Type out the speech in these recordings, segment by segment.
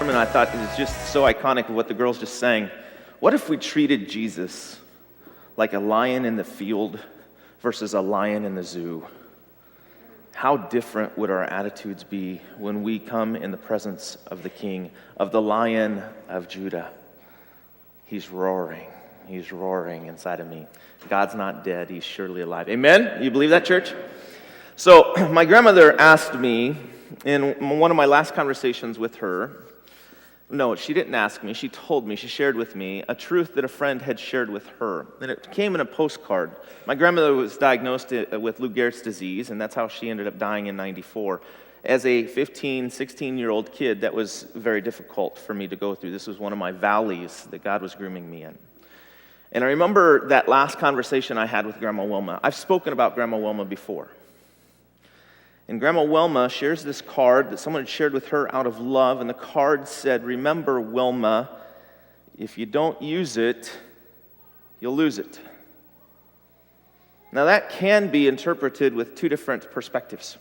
And I thought it was just so iconic of what the girls just sang. What if we treated Jesus like a lion in the field versus a lion in the zoo? How different would our attitudes be when we come in the presence of the King, of the Lion of Judah? He's roaring. He's roaring inside of me. God's not dead. He's surely alive. Amen? You believe that, church? So my grandmother asked me in one of my last conversations with her, no, she didn't ask me. She told me, she shared with me a truth that a friend had shared with her. And it came in a postcard. My grandmother was diagnosed with Lou Gehrig's disease, and that's how she ended up dying in 94. As a 15, 16-year-old kid, that was very difficult for me to go through. This was one of my valleys that God was grooming me in. And I remember that last conversation I had with Grandma Wilma. I've spoken about Grandma Wilma before. And Grandma Wilma shares this card that someone had shared with her out of love, and the card said, "Remember, Wilma, if you don't use it, you'll lose it." Now that can be interpreted with two different perspectives.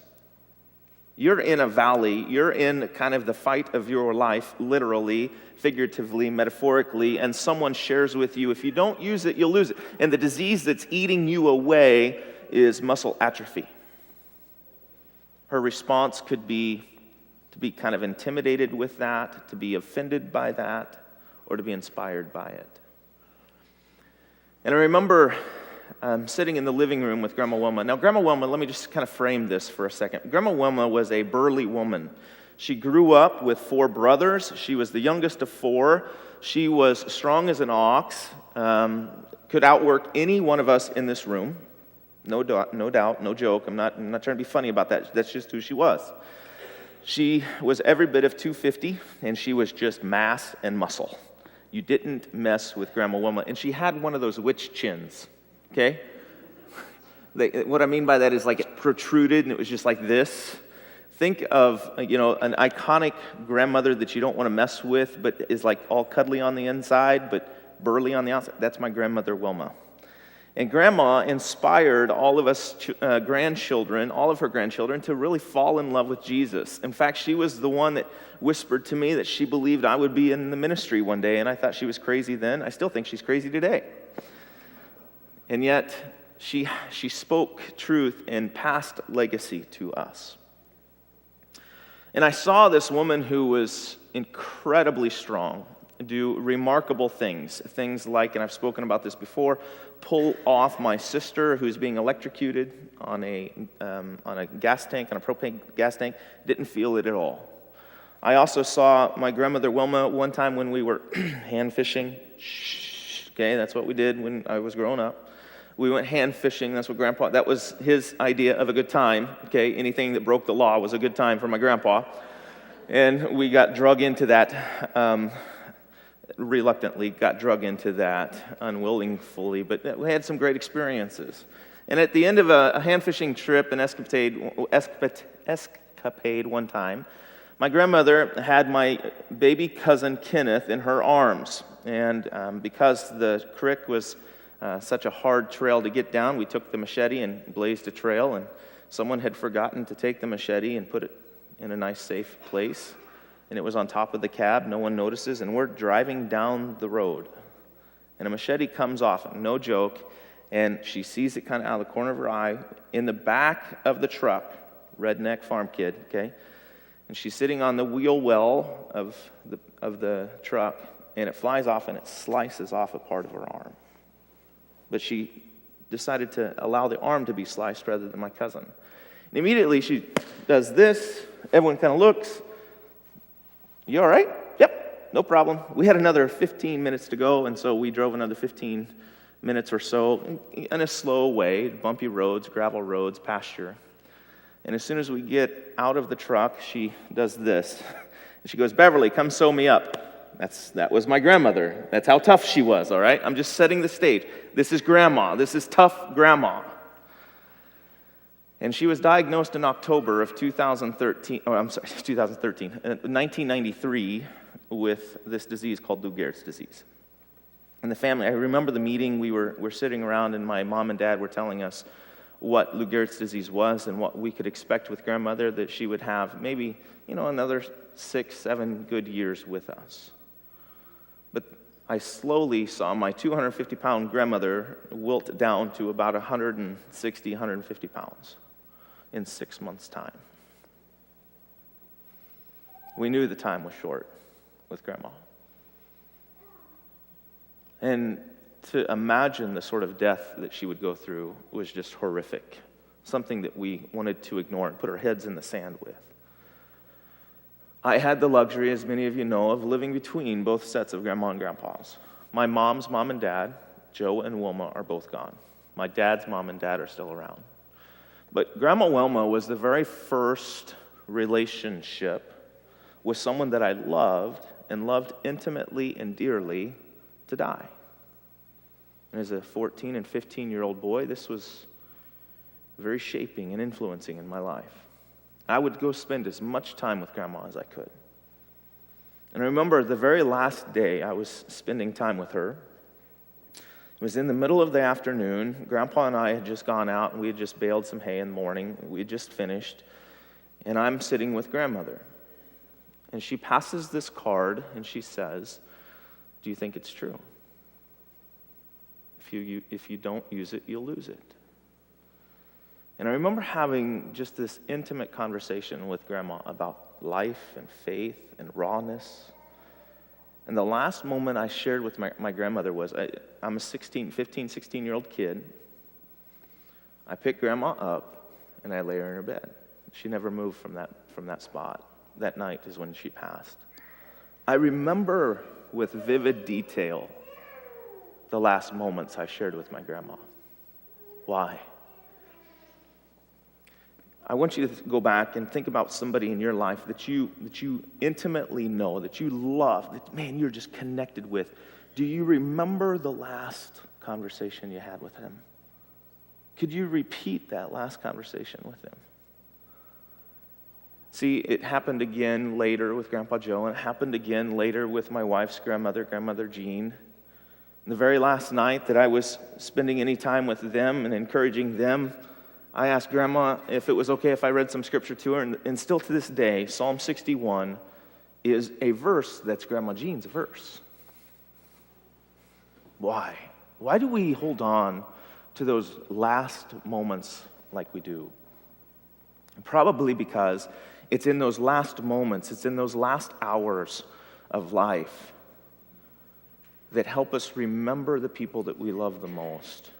You're in a valley, you're in kind of the fight of your life, literally, figuratively, metaphorically, and someone shares with you, if you don't use it, you'll lose it. And the disease that's eating you away is muscle atrophy. Her response could be to be kind of intimidated with that, to be offended by that, or to be inspired by it. And I remember sitting in the living room with Grandma Wilma. Now, Grandma Wilma, let me just kind of frame this for a second. Grandma Wilma was a burly woman. She grew up with 4 brothers. She was the youngest of 4. She was strong as an ox, could outwork any one of us in this room. No doubt, no joke. I'm not trying to be funny about that. That's just who she was. She was every bit of 250, and she was just mass and muscle. You didn't mess with Grandma Wilma. And she had one of those witch chins, okay? What I mean by that is like it protruded, and it was just like this. Think of, an iconic grandmother that you don't want to mess with, but is like all cuddly on the inside, but burly on the outside. That's my grandmother Wilma. And Grandma inspired all of us grandchildren, all of her grandchildren, to really fall in love with Jesus. In fact, she was the one that whispered to me that she believed I would be in the ministry one day, and I thought she was crazy then. I still think she's crazy today. And yet, she spoke truth and passed legacy to us. And I saw this woman who was incredibly strong do remarkable things like, and I've spoken about this before, pull off my sister who's being electrocuted on a gas tank, on a propane gas tank. Didn't feel it at all. I also saw my grandmother Wilma one time when we were hand fishing. Okay, that's what we did when I was growing up. We went hand fishing. That was his idea of a good time. Okay, anything that broke the law was a good time for my grandpa. And we got drug into that. Reluctantly got drug into that, unwillingly, but we had some great experiences. And at the end of a hand fishing trip, an escapade one time, my grandmother had my baby cousin Kenneth in her arms. And because the creek was such a hard trail to get down, we took the machete and blazed a trail, and someone had forgotten to take the machete and put it in a nice, safe place. And it was on top of the cab, no one notices, and we're driving down the road. And a machete comes off, no joke, and she sees it kind of out of the corner of her eye in the back of the truck, redneck farm kid, okay? And she's sitting on the wheel well of the truck, and it flies off and it slices off a part of her arm. But she decided to allow the arm to be sliced rather than my cousin. And immediately she does this, everyone kind of looks. You all right? Yep, no problem. We had another 15 minutes to go, and so we drove another 15 minutes or so in a slow way, bumpy roads, gravel roads, pasture. And as soon as we get out of the truck, she does this. She goes, "Beverly, come sew me up." That was my grandmother. That's how tough she was, all right? I'm just setting the stage. This is Grandma. This is tough Grandma. And she was diagnosed in October of 1993, with this disease called Lou Gehrig's disease. And the family, I remember the meeting, we're sitting around, and my mom and dad were telling us what Lou Gehrig's disease was and what we could expect with grandmother, that she would have maybe, another 6-7 good years with us. But I slowly saw my 250-pound grandmother wilt down to about 160, 150 pounds in 6 months' time. We knew the time was short with Grandma. And to imagine the sort of death that she would go through was just horrific, something that we wanted to ignore and put our heads in the sand with. I had the luxury, as many of you know, of living between both sets of Grandma and Grandpa's. My mom's mom and dad, Joe and Wilma, are both gone. My dad's mom and dad are still around. But Grandma Wilma was the very first relationship with someone that I loved and loved intimately and dearly to die. And as a 14 and 15-year-old boy, this was very shaping and influencing in my life. I would go spend as much time with Grandma as I could. And I remember the very last day I was spending time with her. It was in the middle of the afternoon. Grandpa and I had just gone out, and we had just baled some hay in the morning. We had just finished. And I'm sitting with Grandmother. And she passes this card, and she says, "Do you think it's true? If you don't use it, you'll lose it." And I remember having just this intimate conversation with Grandma about life and faith and rawness. And the last moment I shared with my grandmother was, I'm a 15, 16-year-old kid. I pick Grandma up, and I lay her in her bed. She never moved from that spot. That night is when she passed. I remember with vivid detail the last moments I shared with my grandma. Why? I want you to go back and think about somebody in your life that you intimately know, that you love, that, man, you're just connected with. Do you remember the last conversation you had with him? Could you repeat that last conversation with him? See, it happened again later with Grandpa Joe, and it happened again later with my wife's grandmother, Grandmother Jean. And the very last night that I was spending any time with them and encouraging them, I asked Grandma if it was okay if I read some scripture to her, and still to this day, Psalm 61 is a verse that's Grandma Jean's verse. Why? Why do we hold on to those last moments like we do? Probably because it's in those last moments, it's in those last hours of life that help us remember the people that we love the most.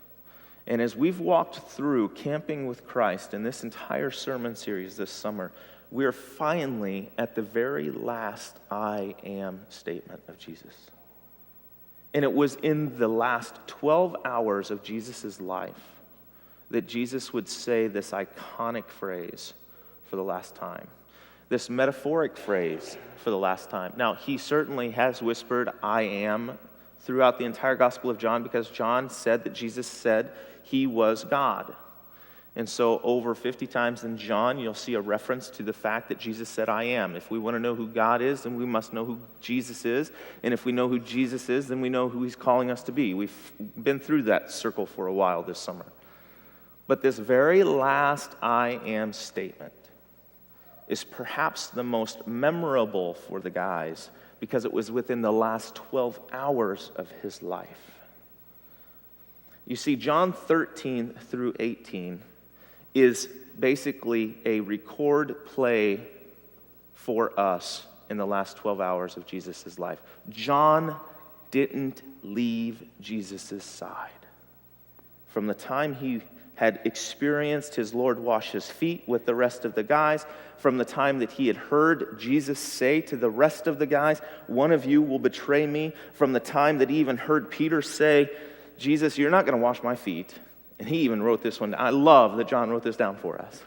And as we've walked through Camping with Christ in this entire sermon series this summer, we're finally at the very last I am statement of Jesus. And it was in the last 12 hours of Jesus' life that Jesus would say this iconic phrase for the last time, this metaphoric phrase for the last time. Now, he certainly has whispered, "I am," throughout the entire Gospel of John, because John said that Jesus said he was God. And so over 50 times in John, you'll see a reference to the fact that Jesus said, "I am." If we want to know who God is, then we must know who Jesus is. And if we know who Jesus is, then we know who he's calling us to be. We've been through that circle for a while this summer. But this very last I am statement is perhaps the most memorable for the guys because it was within the last 12 hours of his life. You see, John 13 through 18 is basically a record play for us in the last 12 hours of Jesus' life. John didn't leave Jesus' side. From the time he had experienced his Lord wash his feet with the rest of the guys, from the time that he had heard Jesus say to the rest of the guys, "One of you will betray me," from the time that he even heard Peter say, "Jesus, you're not going to wash my feet." And he even wrote this one down. I love that John wrote this down for us.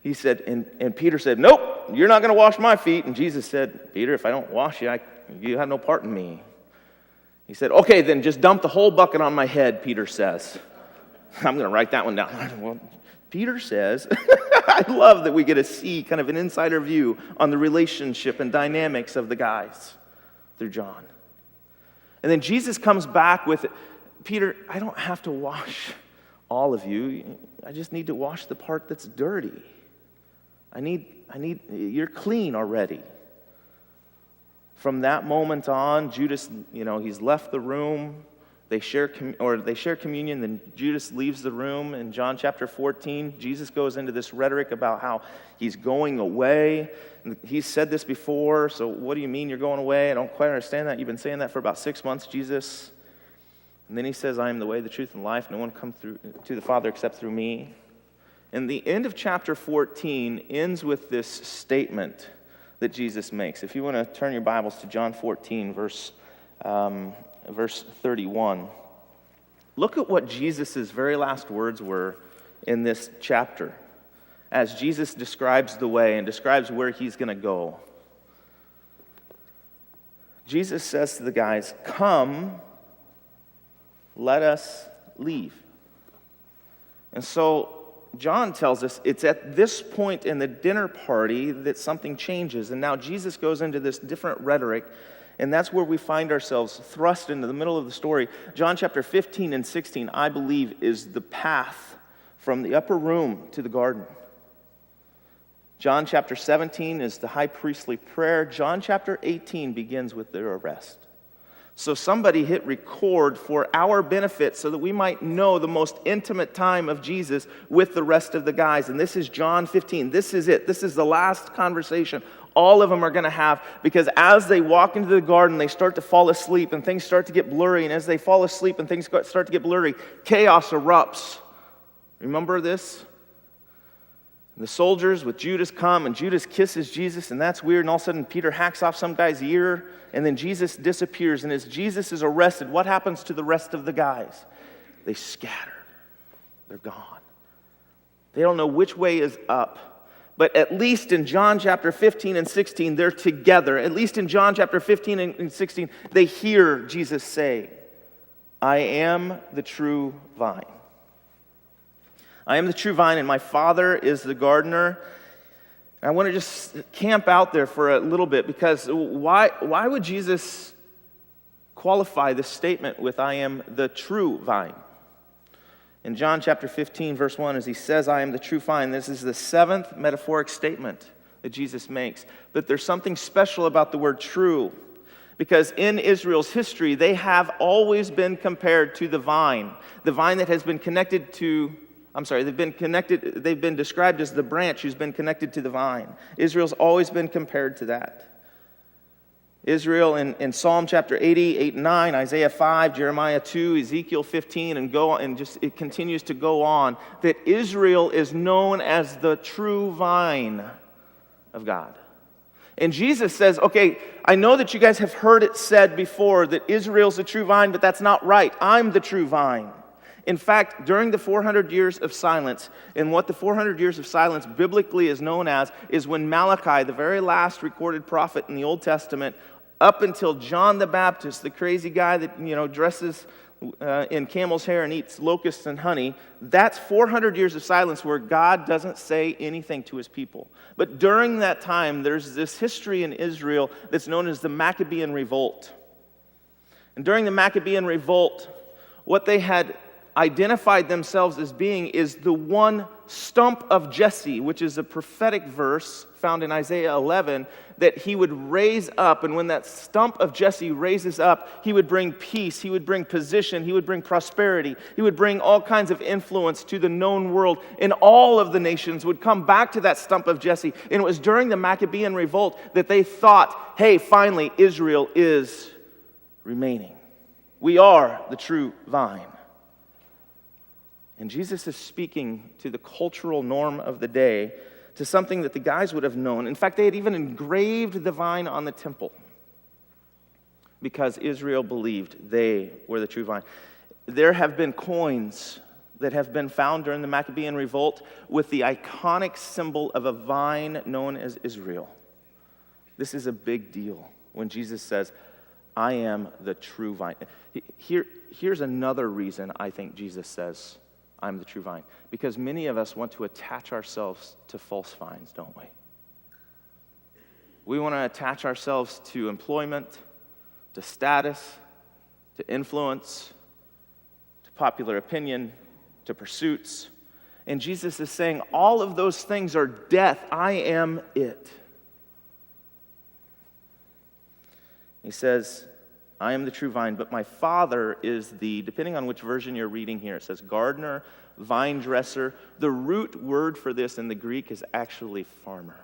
He said, and Peter said, "Nope, you're not going to wash my feet." And Jesus said, "Peter, if I don't wash you, you have no part in me." He said, "Okay, then just dump the whole bucket on my head," Peter says. I'm going to write that one down. Well, Peter says, I love that we get to see kind of an insider view on the relationship and dynamics of the guys through John. And then Jesus comes back with, "Peter, I don't have to wash all of you, I just need to wash the part that's dirty. You're clean already. From that moment on, Judas, he's left the room. They share communion, then Judas leaves the room. In John chapter 14, Jesus goes into this rhetoric about how he's going away. He's said this before, so what do you mean you're going away? I don't quite understand that. You've been saying that for about 6 months, Jesus. And then he says, I am the way, the truth, and life. No one comes to the Father except through me. And the end of chapter 14 ends with this statement that Jesus makes. If you want to turn your Bibles to John 14, verse 31. Look at what Jesus' very last words were in this chapter as Jesus describes the way and describes where he's going to go. Jesus says to the guys, "Come, let us leave." And so John tells us it's at this point in the dinner party that something changes. And now Jesus goes into this different rhetoric, and that's where we find ourselves thrust into the middle of the story. John chapter 15 and 16, I believe, is the path from the upper room to the garden. John chapter 17 is the high priestly prayer. John chapter 18 begins with their arrest. So somebody hit record for our benefit so that we might know the most intimate time of Jesus with the rest of the guys. And this is John 15. This is it. This is the last conversation all of them are going to have, because as they walk into the garden, they start to fall asleep and things start to get blurry. And as they fall asleep and things start to get blurry, chaos erupts. Remember this? The soldiers with Judas come, and Judas kisses Jesus, and that's weird. And all of a sudden, Peter hacks off some guy's ear, and then Jesus disappears. And as Jesus is arrested, what happens to the rest of the guys? They scatter. They're gone. They don't know which way is up. But at least in John chapter 15 and 16, they're together. At least in John chapter 15 and 16, they hear Jesus say, I am the true vine. I am the true vine, and my Father is the gardener. I want to just camp out there for a little bit, because why would Jesus qualify this statement with, I am the true vine? In John chapter 15, verse 1, as he says, I am the true vine, this is the seventh metaphoric statement that Jesus makes. But there's something special about the word true, because in Israel's history, they have always been compared to the vine that has been connected to, they've been described as the branch who's been connected to the vine. Israel's always been compared to that. Israel in Psalm chapter 80, 8 and 9, Isaiah 5, Jeremiah 2, Ezekiel 15, and go on, and just it continues to go on, that Israel is known as the true vine of God. And Jesus says, okay, I know that you guys have heard it said before that Israel's the true vine, but that's not right. I'm the true vine. In fact, during the 400 years of silence, and what the 400 years of silence biblically is known as, is when Malachi, the very last recorded prophet in the Old Testament, up until John the Baptist, the crazy guy that dresses in camel's hair and eats locusts and honey, that's 400 years of silence where God doesn't say anything to his people. But during that time, there's this history in Israel that's known as the Maccabean Revolt. And during the Maccabean Revolt, what they had identified themselves as being is the one stump of Jesse, which is a prophetic verse found in Isaiah 11, that he would raise up, and when that stump of Jesse raises up, he would bring peace, he would bring position, he would bring prosperity, he would bring all kinds of influence to the known world, and all of the nations would come back to that stump of Jesse. And it was during the Maccabean Revolt that they thought, hey, finally, Israel is remaining. We are the true vine. And Jesus is speaking to the cultural norm of the day, to something that the guys would have known. In fact, they had even engraved the vine on the temple because Israel believed they were the true vine. There have been coins that have been found during the Maccabean Revolt with the iconic symbol of a vine known as Israel. This is a big deal when Jesus says, I am the true vine. Here's another reason I think Jesus says, I'm the true vine. Because many of us want to attach ourselves to false vines, don't we? We want to attach ourselves to employment, to status, to influence, to popular opinion, to pursuits. And Jesus is saying, all of those things are death. I am it. He says, I am the true vine, but my Father is the, depending on which version you're reading here, it says gardener, vine dresser. The root word for this in the Greek is actually farmer.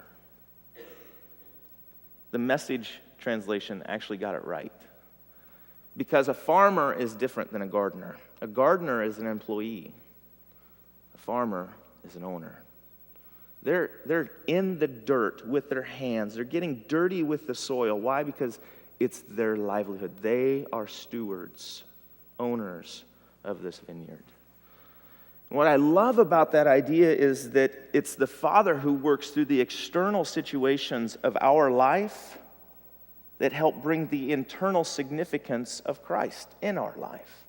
The Message translation actually got it right. Because a farmer is different than a gardener. A gardener is an employee. A farmer is an owner. They're in the dirt with their hands. They're getting dirty with the soil. Why? Because it's their livelihood. They are stewards, owners of this vineyard. And what I love about that idea is that it's the Father who works through the external situations of our life that help bring the internal significance of Christ in our life.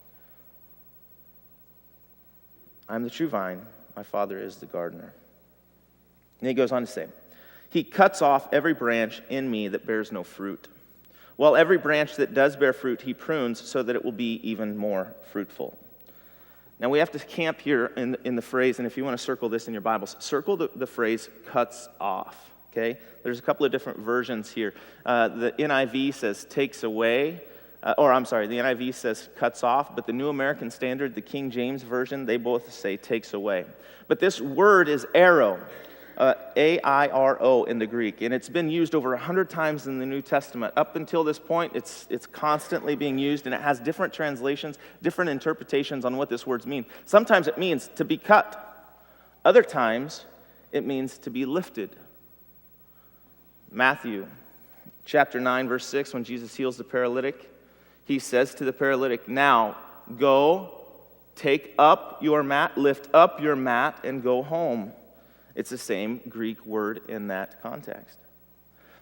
I'm the true vine, my Father is the gardener. And he goes on to say, he cuts off every branch in me that bears no fruit, while every branch that does bear fruit he prunes so that it will be even more fruitful. Now we have to camp here in the phrase, and if you want to circle this in your Bibles, circle the phrase cuts off, okay? There's a couple of different versions here. The NIV says takes away, the NIV says cuts off, but the New American Standard, the King James Version, they both say takes away. But this word is arrow. A-I-R-O in the Greek, and it's been used over 100 times in the New Testament. Up until this point, it's constantly being used, and it has different translations, different interpretations on what this word means. Sometimes it means to be cut. Other times, it means to be lifted. Matthew chapter 9, verse 6, when Jesus heals the paralytic, he says to the paralytic, now go, take up your mat, lift up your mat, and go home. It's the same Greek word in that context.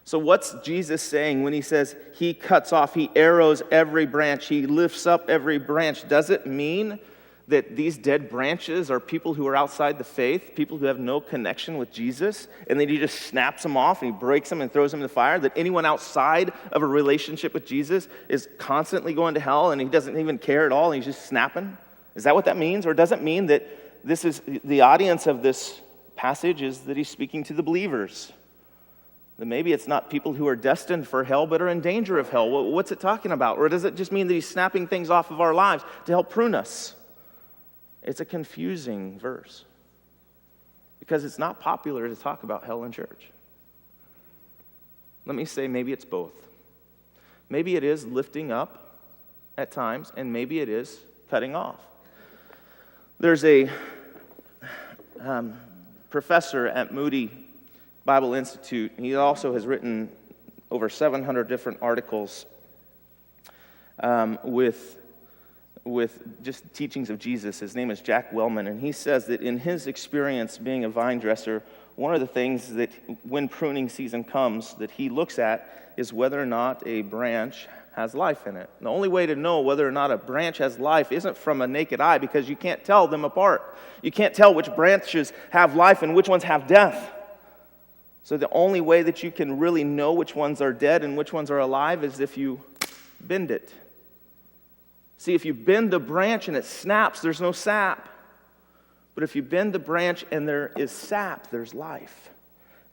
So what's Jesus saying when he says he cuts off, he arrows every branch, he lifts up every branch? Does it mean that these dead branches are people who are outside the faith, people who have no connection with Jesus, and then he just snaps them off and he breaks them and throws them in the fire? That anyone outside of a relationship with Jesus is constantly going to hell and he doesn't even care at all and he's just snapping? Is that what that means? Or does it mean that this is the audience of this passage is that he's speaking to the believers? That maybe it's not people who are destined for hell but are in danger of hell. What's it talking about? Or does it just mean that he's snapping things off of our lives to help prune us? It's a confusing verse because it's not popular to talk about hell in church. Let me say maybe it's both. Maybe it is lifting up at times, and maybe it is cutting off. There's a professor at Moody Bible Institute. He also has written over 700 different articles with just teachings of Jesus. His name is Jack Wellman, and he says that in his experience being a vine dresser, one of the things that when pruning season comes that he looks at is whether or not a branch has life in it. The only way to know whether or not a branch has life isn't from a naked eye, because you can't tell them apart. You can't tell which branches have life and which ones have death. So the only way that you can really know which ones are dead and which ones are alive is if you bend it. See, if you bend the branch and it snaps, there's no sap. But if you bend the branch and there is sap, there's life.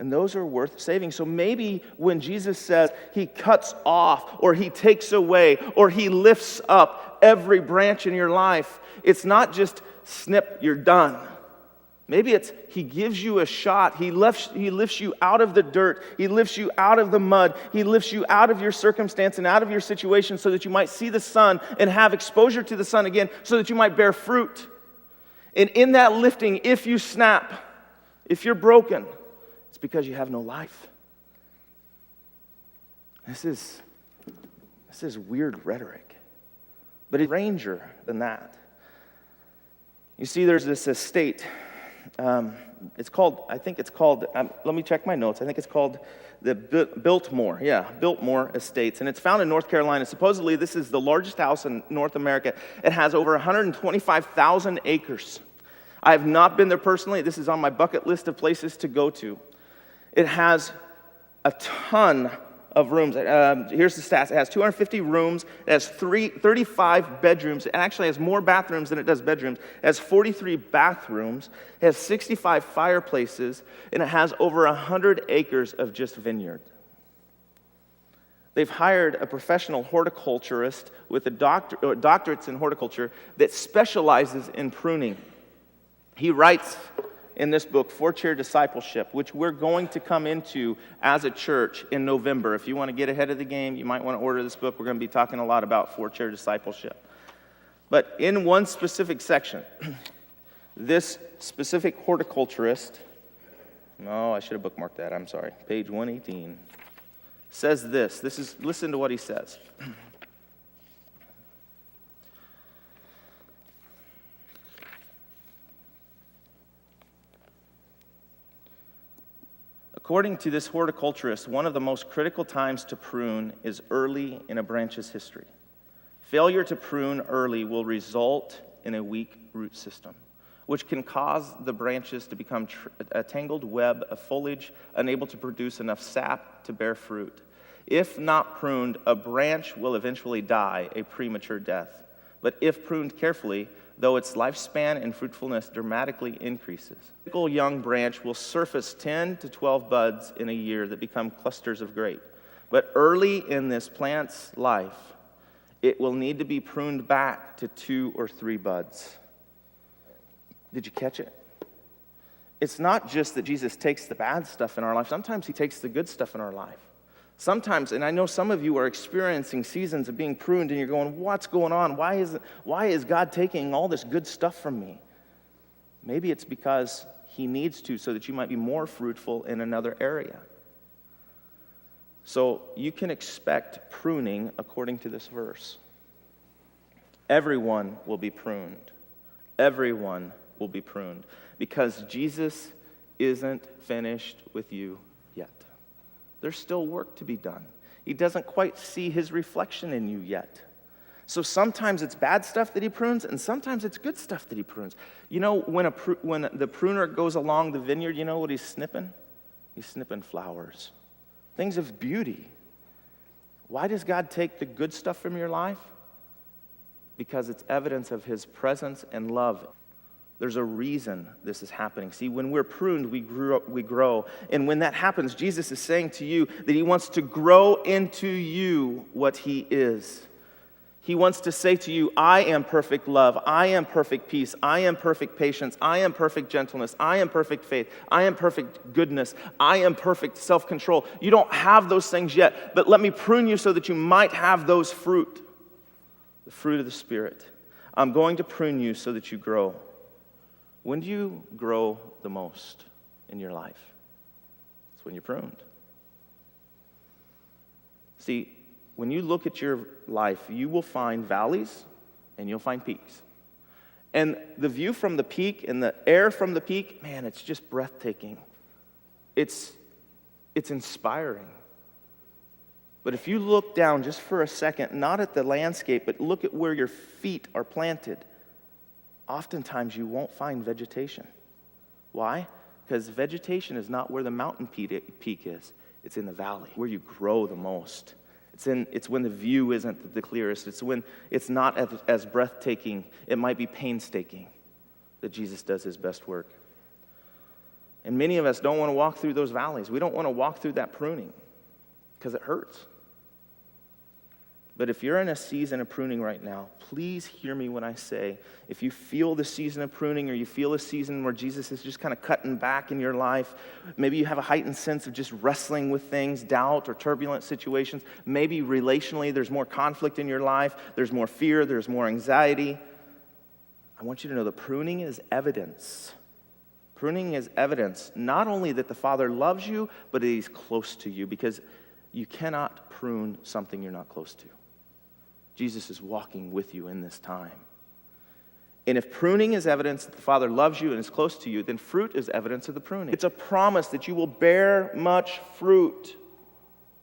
And those are worth saving. So maybe when Jesus says he cuts off or he takes away or he lifts up every branch in your life, it's not just snip, you're done. Maybe it's he gives you a shot. He lifts you out of the dirt. He lifts you out of the mud. He lifts you out of your circumstance and out of your situation so that you might see the sun and have exposure to the sun again so that you might bear fruit. And in that lifting, if you snap, if you're broken, it's because you have no life. This is weird rhetoric, but it's stranger than that. You see, there's this estate. Let me check my notes. I think it's called the Biltmore. Yeah, Biltmore Estates. And it's found in North Carolina. Supposedly, this is the largest house in North America. It has over 125,000 acres. I have not been there personally. This is on my bucket list of places to go to. It has a ton of rooms. Here's the stats. It has 250 rooms. It has 35 bedrooms. It actually has more bathrooms than it does bedrooms. It has 43 bathrooms. It has 65 fireplaces. And it has over 100 acres of just vineyard. They've hired a professional horticulturist with doctorates in horticulture that specializes in pruning. He writes in this book, Four-Chair Discipleship, which we're going to come into as a church in November. If you want to get ahead of the game, you might want to order this book. We're going to be talking a lot about Four-Chair Discipleship. But in one specific section, this specific horticulturist, I should have bookmarked that, I'm sorry, page 118, says this. Listen to what he says. According to this horticulturist, one of the most critical times to prune is early in a branch's history. Failure to prune early will result in a weak root system, which can cause the branches to become a tangled web of foliage, unable to produce enough sap to bear fruit. If not pruned, a branch will eventually die a premature death. But if pruned carefully, though its lifespan and fruitfulness dramatically increases. A typical young branch will surface 10 to 12 buds in a year that become clusters of grape. But early in this plant's life, it will need to be pruned back to 2 or 3 buds. Did you catch it? It's not just that Jesus takes the bad stuff in our life. Sometimes he takes the good stuff in our life. Sometimes, and I know some of you are experiencing seasons of being pruned and you're going, what's going on? Why is God taking all this good stuff from me? Maybe it's because he needs to so that you might be more fruitful in another area. So you can expect pruning according to this verse. Everyone will be pruned. Everyone will be pruned because Jesus isn't finished with you yet. There's still work to be done. He doesn't quite see his reflection in you yet. So sometimes it's bad stuff that he prunes, and sometimes it's good stuff that he prunes. You know, when the pruner goes along the vineyard, you know what he's snipping? He's snipping flowers, things of beauty. Why does God take the good stuff from your life? Because it's evidence of his presence and love. There's a reason this is happening. See, when we're pruned, we grow. And when that happens, Jesus is saying to you that he wants to grow into you what he is. He wants to say to you, I am perfect love. I am perfect peace. I am perfect patience. I am perfect gentleness. I am perfect faith. I am perfect goodness. I am perfect self-control. You don't have those things yet, but let me prune you so that you might have those fruit, the fruit of the Spirit. I'm going to prune you so that you grow. When do you grow the most in your life? It's when you're pruned. See, when you look at your life, you will find valleys and you'll find peaks. And the view from the peak and the air from the peak, man, it's just breathtaking. It's inspiring. But if you look down just for a second, not at the landscape, but look at where your feet are planted, oftentimes you won't find vegetation. Why? Because vegetation is not where the mountain peak is. It's in the valley, where you grow the most. It's when the view isn't the clearest. It's when it's not as breathtaking. It might be painstaking that Jesus does his best work. And many of us don't want to walk through those valleys. We don't want to walk through that pruning because it hurts. But if you're in a season of pruning right now, please hear me when I say, if you feel the season of pruning or you feel a season where Jesus is just kind of cutting back in your life, maybe you have a heightened sense of just wrestling with things, doubt or turbulent situations, maybe relationally there's more conflict in your life, there's more fear, there's more anxiety. I want you to know that pruning is evidence. Pruning is evidence not only that the Father loves you, but that he's close to you, because you cannot prune something you're not close to. Jesus is walking with you in this time. And if pruning is evidence that the Father loves you and is close to you, then fruit is evidence of the pruning. It's a promise that you will bear much fruit.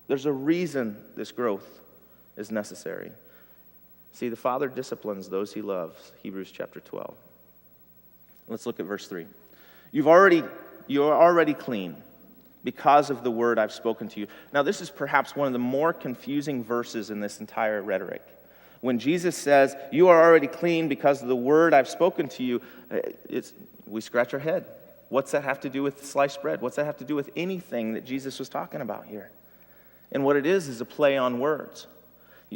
There's a reason this growth is necessary. See, the Father disciplines those he loves, Hebrews chapter 12. Let's look at verse 3. You're already clean. because of the word I've spoken to you. Now, this is perhaps one of the more confusing verses in this entire rhetoric. When Jesus says, you are already clean because of the word I've spoken to you, we scratch our head. What's that have to do with sliced bread? What's that have to do with anything that Jesus was talking about here? And what it is a play on words.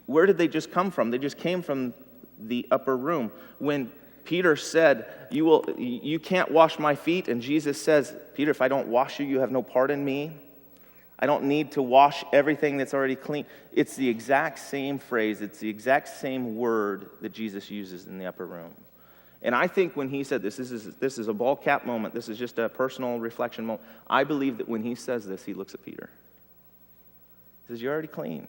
Where did they just come from? They just came from the upper room. When Peter said, you can't wash my feet, and Jesus says, Peter, if I don't wash you, you have no part in me. I don't need to wash everything that's already clean. It's the exact same phrase. It's the exact same word that Jesus uses in the upper room. And I think when he said this is a ball cap moment. This is just a personal reflection moment. I believe that when he says this, he looks at Peter. He says, you're already clean.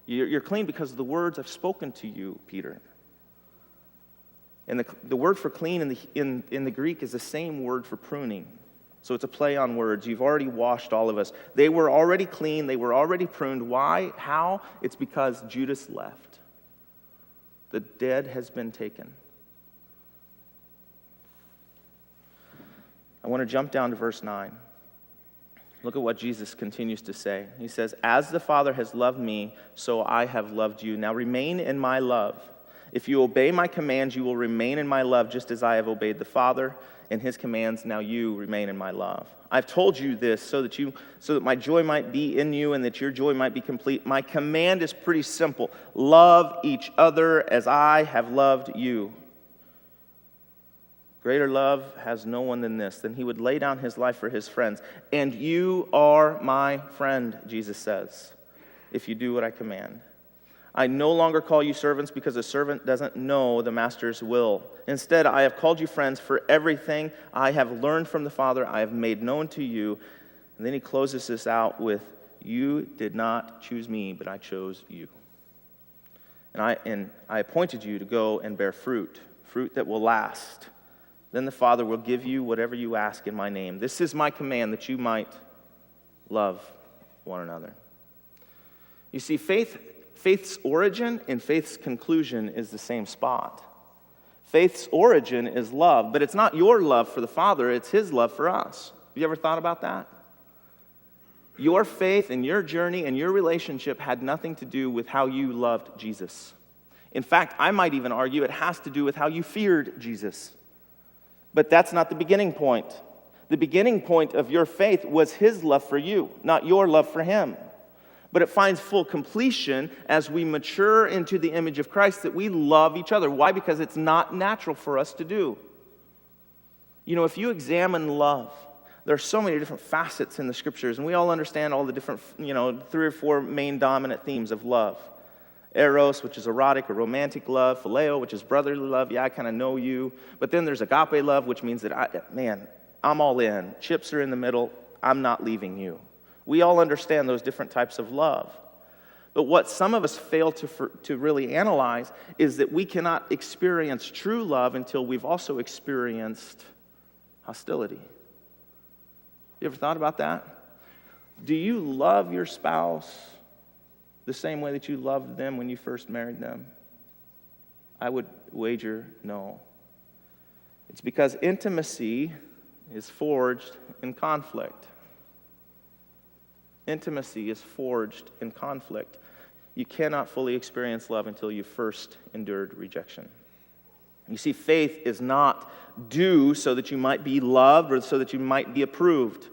You're clean because of the words I've spoken to you, Peter. And the word for clean in the Greek is the same word for pruning. So it's a play on words. You've already washed all of us. They were already clean. They were already pruned. Why? How? It's because Judas left. The dead has been taken. I want to jump down to verse 9. Look at what Jesus continues to say. He says, as the Father has loved me, so I have loved you. Now remain in my love. If you obey my commands, you will remain in my love, just as I have obeyed the Father and his commands. Now you remain in my love. I've told you this so that my joy might be in you and that your joy might be complete. My command is pretty simple. Love each other as I have loved you. Greater love has no one than this, than he would lay down his life for his friends. And you are my friend, Jesus says, if you do what I command. I no longer call you servants because a servant doesn't know the master's will. Instead, I have called you friends, for everything I have learned from the Father I have made known to you. And then he closes this out with, you did not choose me, but I chose you. And I appointed you to go and bear fruit that will last. Then the Father will give you whatever you ask in my name. This is my command, that you might love one another. You see, faith's origin and faith's conclusion is the same spot. Faith's origin is love, but it's not your love for the Father, it's his love for us. Have you ever thought about that? Your faith and your journey and your relationship had nothing to do with how you loved Jesus. In fact, I might even argue it has to do with how you feared Jesus. But that's not the beginning point. The beginning point of your faith was his love for you, not your love for him. But it finds full completion as we mature into the image of Christ, that we love each other. Why? Because it's not natural for us to do. You know, if you examine love, there are so many different facets in the scriptures, and we all understand all the different, 3 or 4 main dominant themes of love. Eros, which is erotic or romantic love. Phileo, which is brotherly love. Yeah, I kind of know you. But then there's agape love, which means that, I'm all in. Chips are in the middle. I'm not leaving you. We all understand those different types of love. But what some of us fail to really analyze is that we cannot experience true love until we've also experienced hostility. You ever thought about that? Do you love your spouse the same way that you loved them when you first married them? I would wager no. It's because intimacy is forged in conflict. Intimacy is forged in conflict. You cannot fully experience love until you first endured rejection. You see, faith is not do so that you might be loved or so that you might be approved.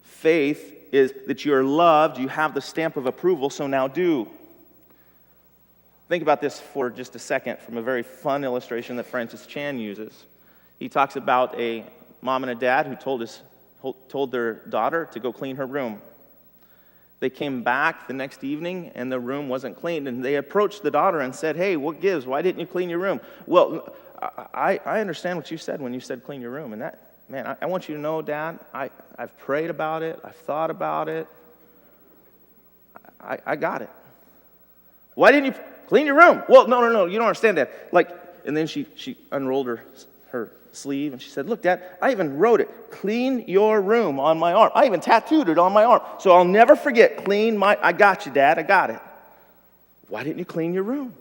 Faith is that you're loved, you have the stamp of approval, so now do. Think about this for just a second from a very fun illustration that Francis Chan uses. He talks about a mom and a dad who told their daughter to go clean her room. They came back the next evening and the room wasn't cleaned, and they approached the daughter and said, hey, what gives? Why didn't you clean your room? Well, I understand what you said when you said clean your room, and that, man, I want you to know, Dad, I've prayed about it, I've thought about it, I got it. Why didn't you clean your room? Well, no, you don't understand that. And then she unrolled her sleeve and she said, look, Dad, I even wrote it, clean your room, on my arm. I even tattooed it on my arm. So I'll never forget, I got you, Dad, I got it. Why didn't you clean your room?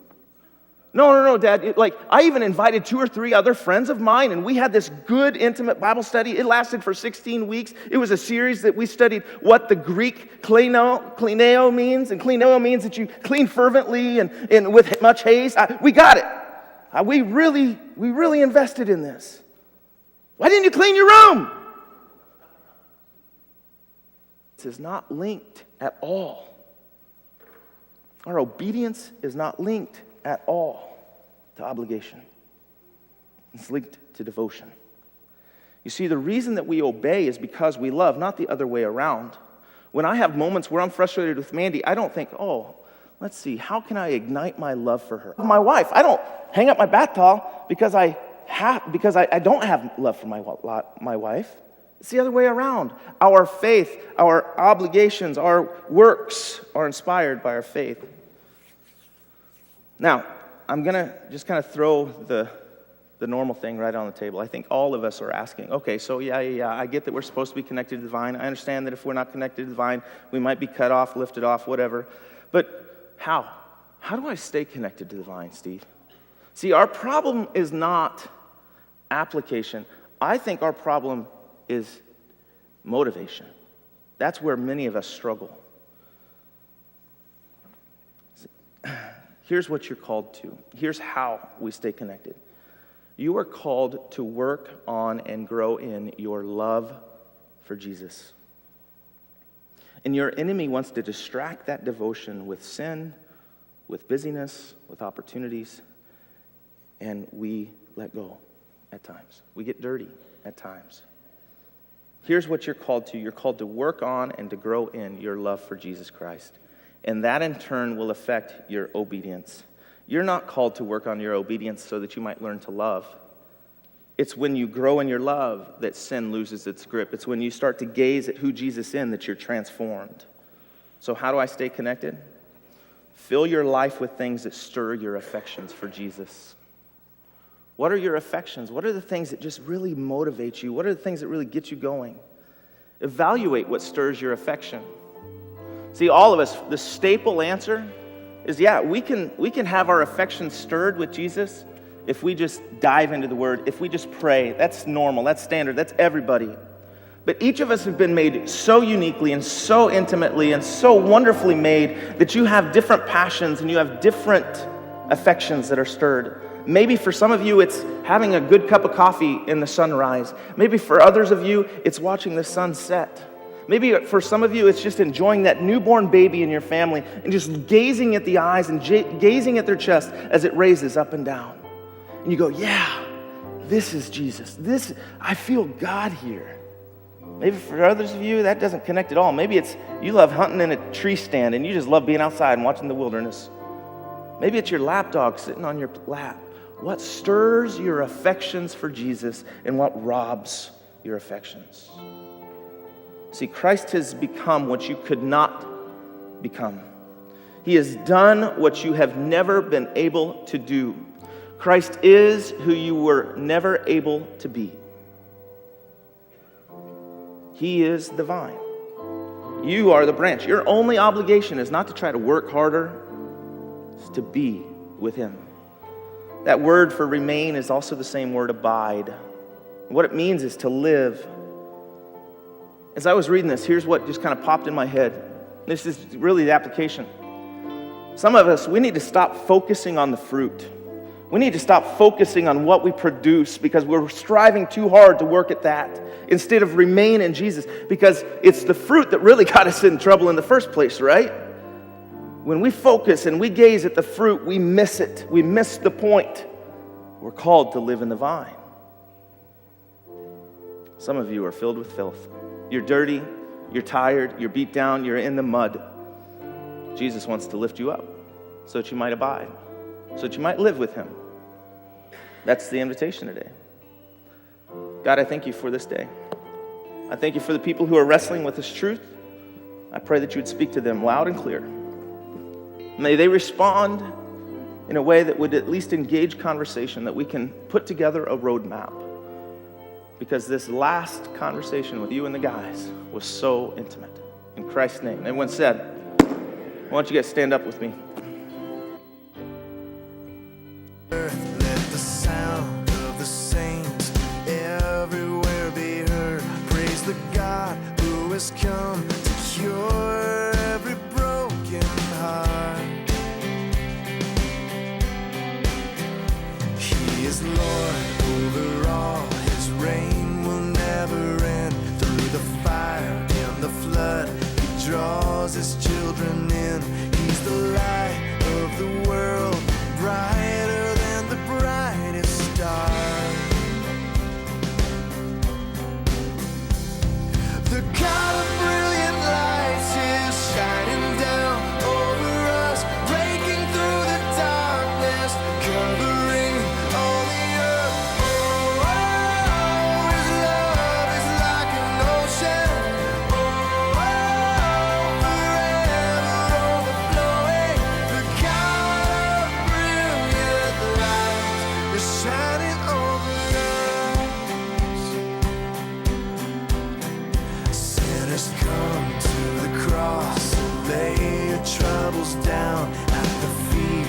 No, Dad. I even invited 2 or 3 other friends of mine, and we had this good, intimate Bible study. It lasted for 16 weeks. It was a series that we studied what the Greek kleneo means, and kleneo means that you clean fervently and with much haste. We got it. We really invested in this. Why didn't you clean your room? This is not linked at all. Our obedience is not linked at all to obligation. It's linked to devotion. You see, the reason that we obey is because we love, not the other way around. When I have moments where I'm frustrated with Mandy, I don't think, let's see, how can I ignite my love for her? My wife, I don't hang up my bath towel because I don't have love for my wife. It's the other way around. Our faith, our obligations, our works are inspired by our faith. Now, I'm going to just kind of throw the normal thing right on the table. I think all of us are asking, okay, so yeah, I get that we're supposed to be connected to the vine. I understand that if we're not connected to the vine, we might be cut off, lifted off, whatever. But how? How do I stay connected to the vine, Steve? See, our problem is not application. I think our problem is motivation. That's where many of us struggle. Here's what you're called to. Here's how we stay connected. You are called to work on and grow in your love for Jesus. And your enemy wants to distract that devotion with sin, with busyness, with opportunities, and we let go at times. We get dirty at times. Here's what you're called to. You're called to work on and to grow in your love for Jesus Christ. And that in turn will affect your obedience. You're not called to work on your obedience so that you might learn to love. It's when you grow in your love that sin loses its grip. It's when you start to gaze at who Jesus is that you're transformed. So how do I stay connected? Fill your life with things that stir your affections for Jesus. What are your affections? What are the things that just really motivate you? What are the things that really get you going? Evaluate what stirs your affection. See, all of us, the staple answer is, we can have our affections stirred with Jesus if we just dive into the Word, if we just pray. That's normal, that's standard, that's everybody. But each of us have been made so uniquely and so intimately and so wonderfully made that you have different passions and you have different affections that are stirred. Maybe for some of you, it's having a good cup of coffee in the sunrise. Maybe for others of you, it's watching the sun set. Maybe for some of you, it's just enjoying that newborn baby in your family and just gazing at the eyes and gazing at their chest as it raises up and down. And you go, this is Jesus. I feel God here. Maybe for others of you, that doesn't connect at all. Maybe it's you love hunting in a tree stand and you just love being outside and watching the wilderness. Maybe it's your lap dog sitting on your lap. What stirs your affections for Jesus and what robs your affections? See, Christ has become what you could not become. He has done what you have never been able to do. Christ is who you were never able to be. He is the vine. You are the branch. Your only obligation is not to try to work harder, it's to be with Him. That word for remain is also the same word abide. What it means is to live. As I was reading this, here's what just kind of popped in my head. This is really the application. Some of us, we need to stop focusing on the fruit. We need to stop focusing on what we produce because we're striving too hard to work at that instead of remain in Jesus, because it's the fruit that really got us in trouble in the first place, right? When we focus and we gaze at the fruit, we miss it. We miss the point. We're called to live in the vine. Some of you are filled with filth. You're dirty, you're tired, you're beat down, you're in the mud. Jesus wants to lift you up so that you might abide, so that you might live with Him. That's the invitation today. God, I thank You for this day. I thank You for the people who are wrestling with this truth. I pray that You would speak to them loud and clear. May they respond in a way that would at least engage conversation, that we can put together a roadmap. Because this last conversation with you and the guys was so intimate. In Christ's name. Everyone said, why don't you guys stand up with me? has come to cure every broken heart. He is Lord over all, his reign will never end. Through the fire and the flood, he draws his children in. He's the light of the world, brighter than the brightest star. The God of brilliant lights is shining down over us, breaking through the darkness, covering all the earth. Oh, oh, his love is like an ocean. Oh, oh, forever overflowing. The God of brilliant lights is shining over us. Sinners come to the cross, lay your troubles down at the feet